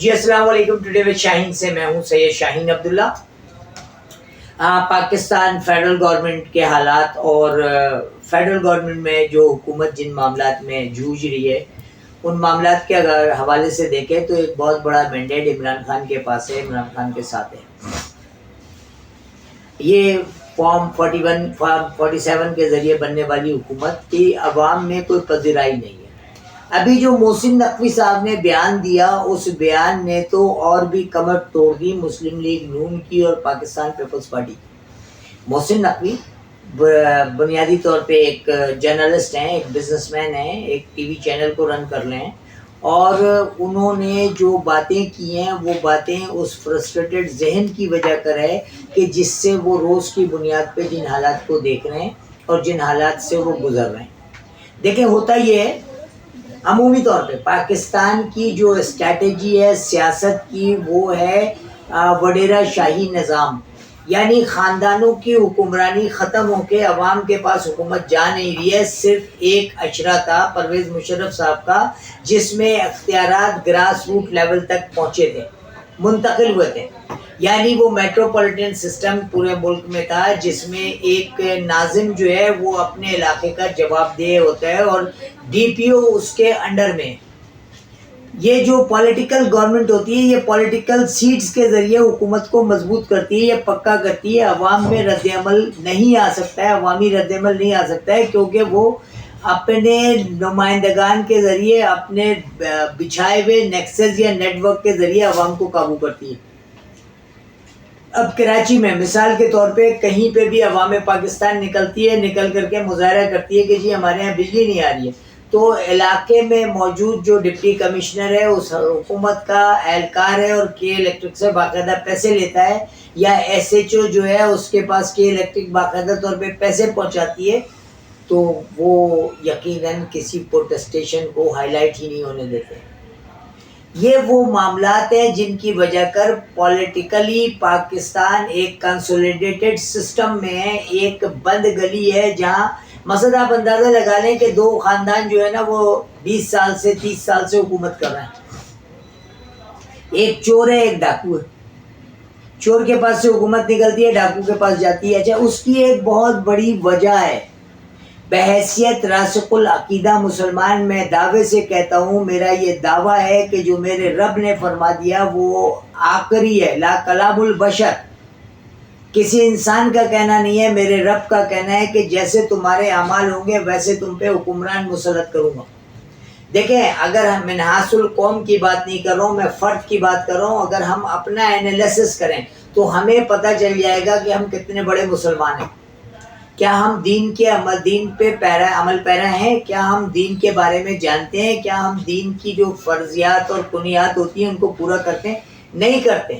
جی السلام علیکم. Today with شاہین سے میں ہوں سید شاہین عبداللہ. پاکستان فیڈرل گورنمنٹ کے حالات اور فیڈرل گورنمنٹ میں جو حکومت جن معاملات میں جوجھ رہی ہے ان معاملات کے اگر حوالے سے دیکھیں تو ایک بہت بڑا مینڈیٹ عمران خان کے پاس ہے، عمران خان کے ساتھ ہے. یہ فارم 41 فارم 47 کے ذریعے بننے والی حکومت کی عوام میں کوئی پذیرائی نہیں ہے. ابھی جو محسن نقوی صاحب نے بیان دیا اس بیان نے تو اور بھی کمر توڑ دی مسلم لیگ نون کی اور پاکستان پیپلز پارٹی کی. محسن نقوی بنیادی طور پہ ایک جرنلسٹ ہیں، ایک بزنس مین ہیں، ایک ٹی وی چینل کو رن کر لیں، اور انہوں نے جو باتیں کی ہیں وہ باتیں اس فرسٹریٹڈ ذہن کی وجہ کر ہے کہ جس سے وہ روز کی بنیاد پہ جن حالات کو دیکھ رہے ہیں اور جن حالات سے وہ گزر رہے ہیں. دیکھیں ہوتا یہ ہے عمومی طور پہ پاکستان کی جو اسٹریٹجی ہے سیاست کی وہ ہے وڈیرا شاہی نظام، یعنی خاندانوں کی حکمرانی ختم ہو کے عوام کے پاس حکومت جا نہیں رہی ہے. صرف ایک اشرہ تھا پرویز مشرف صاحب کا جس میں اختیارات گراس روٹ لیول تک پہنچے تھے، منتقل ہوئے تھے. یعنی وہ میٹروپولیٹن سسٹم پورے ملک میں تھا جس میں ایک ناظم جو ہے وہ اپنے علاقے کا جواب دہ ہوتا ہے اور ڈی پی او اس کے انڈر میں. یہ جو پولیٹیکل گورنمنٹ ہوتی ہے یہ پولیٹیکل سیٹس کے ذریعے حکومت کو مضبوط کرتی ہے، یہ پکا کرتی ہے. عوام میں رد عمل نہیں آ سکتا ہے، عوامی رد عمل نہیں آ سکتا ہے کیونکہ وہ اپنے نمائندگان کے ذریعے اپنے بچھائے ہوئے نیکسس یا نیٹ ورک کے ذریعے عوام کو قابو کرتی ہے. اب کراچی میں مثال کے طور پہ کہیں پہ بھی عوام پاکستان نکلتی ہے، نکل کر کے مظاہرہ کرتی ہے کہ جی ہمارے یہاں بجلی نہیں آ رہی ہے، تو علاقے میں موجود جو ڈپٹی کمشنر ہے اس حکومت کا اہلکار ہے اور کے الیکٹرک سے باقاعدہ پیسے لیتا ہے، یا ایس ایچ او جو ہے اس کے پاس کے الیکٹرک باقاعدہ طور پہ پیسے پہنچاتی ہے، تو وہ یقیناً کسی پروٹیسٹیشن کو ہائی لائٹ ہی نہیں ہونے دیتے. یہ وہ معاملات ہیں جن کی وجہ کر پولیٹیکلی پاکستان ایک کنسولیڈیٹڈ سسٹم میں ہے، ایک بند گلی ہے جہاں مثلا آپ اندازہ لگا لیں کہ دو خاندان جو ہے نا وہ 20 سال سے 30 سال سے حکومت کر رہے ہیں. ایک چور ہے، ایک ڈاکو ہے. چور کے پاس سے حکومت نکلتی ہے، ڈاکو کے پاس جاتی ہے. اچھا اس کی ایک بہت بڑی وجہ ہے. بحیثیت راسخ العقیدہ مسلمان میں دعوے سے کہتا ہوں، میرا یہ دعویٰ ہے کہ جو میرے رب نے فرما دیا وہ آخری ہے. لا کلام البشر، کسی انسان کا کہنا نہیں ہے، میرے رب کا کہنا ہے کہ جیسے تمہارے اعمال ہوں گے ویسے تم پہ حکمران مسلط کروں گا. دیکھیں اگر ہم منحاص القوم کی بات نہیں کر رہا ہوں، میں فرد کی بات کر رہا ہوں. اگر ہم اپنا انالیسس کریں تو ہمیں پتہ چل جائے گا کہ ہم کتنے بڑے مسلمان ہیں. کیا ہم دین کے دین پہ عمل پیرا ہیں؟ کیا ہم دین کے بارے میں جانتے ہیں؟ کیا ہم دین کی جو فرضیات اور کنیات ہوتی ہیں ان کو پورا کرتے ہیں؟ نہیں کرتے.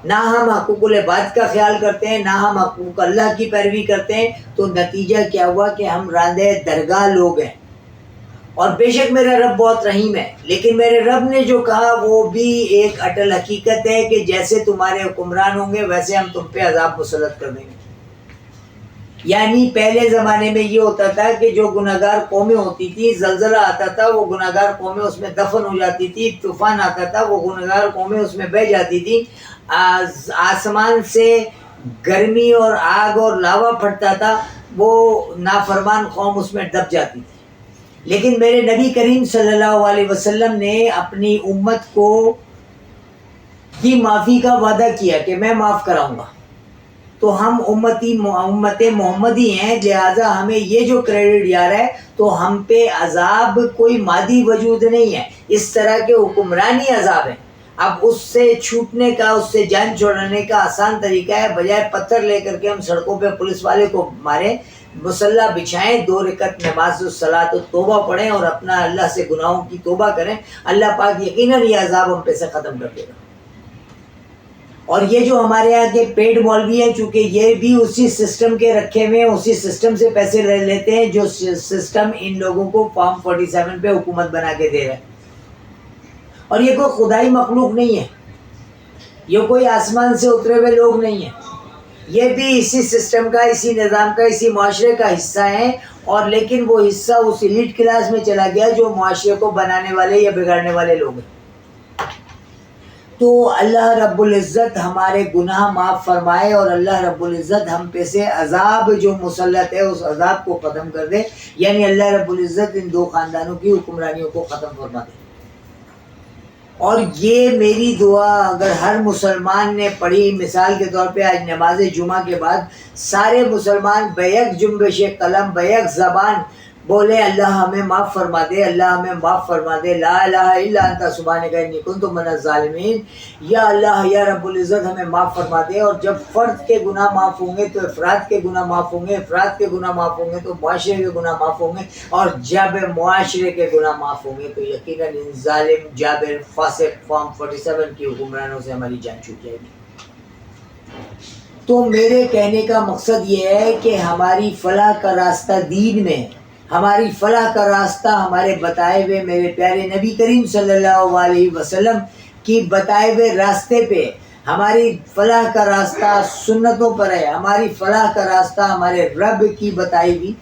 نہ ہم حقوق العباد کا خیال کرتے ہیں، نہ ہم حقوق اللہ کی پیروی کرتے ہیں. تو نتیجہ کیا ہوا کہ ہم راندہ درگاہ لوگ ہیں. اور بے شک میرا رب بہت رحیم ہے، لیکن میرے رب نے جو کہا وہ بھی ایک اٹل حقیقت ہے کہ جیسے تمہارے حکمران ہوں گے ویسے ہم تم پہ عذاب مسلط کر دیں گے. یعنی پہلے زمانے میں یہ ہوتا تھا کہ جو گناہگار قومیں ہوتی تھی، زلزلہ آتا تھا وہ گناہگار قومیں اس میں دفن ہو جاتی تھی، طوفان آتا تھا وہ گناہگار قومیں اس میں بہہ جاتی تھی، آسمان سے گرمی اور آگ اور لاوا پھٹتا تھا، وہ نافرمان قوم اس میں دب جاتی تھی. لیکن میرے نبی کریم صلی اللہ علیہ وسلم نے اپنی امت کو کی معافی کا وعدہ کیا کہ میں معاف کراؤں گا. تو ہم امت محمدی ہیں، لہٰذا ہمیں یہ جو کریڈٹ جا رہا ہے تو ہم پہ عذاب کوئی مادی وجود نہیں ہے، اس طرح کے حکمرانی عذاب ہیں. اب اس سے چھوٹنے کا، اس سے جان چھوڑانے کا آسان طریقہ ہے بجائے پتھر لے کر کے ہم سڑکوں پہ پولیس والے کو ماریں، مصلی بچھائیں، 2 رکعت نماز الصلاۃ و توبہ پڑھیں اور اپنا اللہ سے گناہوں کی توبہ کریں. اللہ پاک یقیناً یہ عذاب ہم پہ سے ختم کر دے گا. اور یہ جو ہمارے یہاں کے پیڈ مولوی ہیں چونکہ یہ بھی اسی سسٹم کے رکھے ہوئے ہیں، اسی سسٹم سے پیسے لیتے ہیں جو سسٹم ان لوگوں کو فارم 47 پہ حکومت بنا کے دے رہا ہے. اور یہ کوئی خدائی مخلوق نہیں ہے، یہ کوئی آسمان سے اترے ہوئے لوگ نہیں ہیں، یہ بھی اسی سسٹم کا، اسی نظام کا، اسی معاشرے کا حصہ ہیں. اور لیکن وہ حصہ اس ایلیٹ کلاس میں چلا گیا جو معاشرے کو بنانے والے یا بگاڑنے والے لوگ ہیں. تو اللہ رب العزت ہمارے گناہ معاف فرمائے اور اللہ رب العزت ہم پہ سے عذاب جو مسلط ہے اس عذاب کو ختم کر دے، یعنی اللہ رب العزت ان دو خاندانوں کی حکمرانیوں کو ختم فرما دے۔ اور یہ میری دعا اگر ہر مسلمان نے پڑھی، مثال کے طور پہ آج نماز جمعہ کے بعد سارے مسلمان بیک جنبش قلم بیک زبان بولے اللہ ہمیں معاف فرما دے، اللہ ہمیں معاف فرما دے، لا الہ الا انت سبحانک انی کنت من الظالمین، یا اللہ یا رب العزت ہمیں معاف فرما دے۔ اور جب فرد کے گناہ معاف ہوں گے تو افراد کے گناہ معاف ہوں گے، افراد کے گناہ معاف ہوں گے تو معاشرے کے گناہ معاف ہوں گے، اور جب معاشرے کے گناہ معاف ہوں گے تو یقیناً ان ظالم جابر فاسق فارم 47 کی حکمرانوں سے ہماری جان چھوٹ جائے گی۔ تو میرے کہنے کا مقصد یہ ہے کہ ہماری فلاح کا راستہ دین میں ہے، ہماری فلاح کا راستہ ہمارے بتائے ہوئے میرے پیارے نبی کریم صلی اللہ علیہ وسلم کی بتائے ہوئے راستے پہ، ہماری فلاح کا راستہ سنتوں پر ہے، ہماری فلاح کا راستہ ہمارے رب کی بتائی ہوئی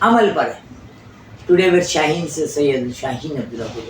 عمل پر ہے۔ ٹوڈے ود شاہین سے سید شاہین عبداللہ کو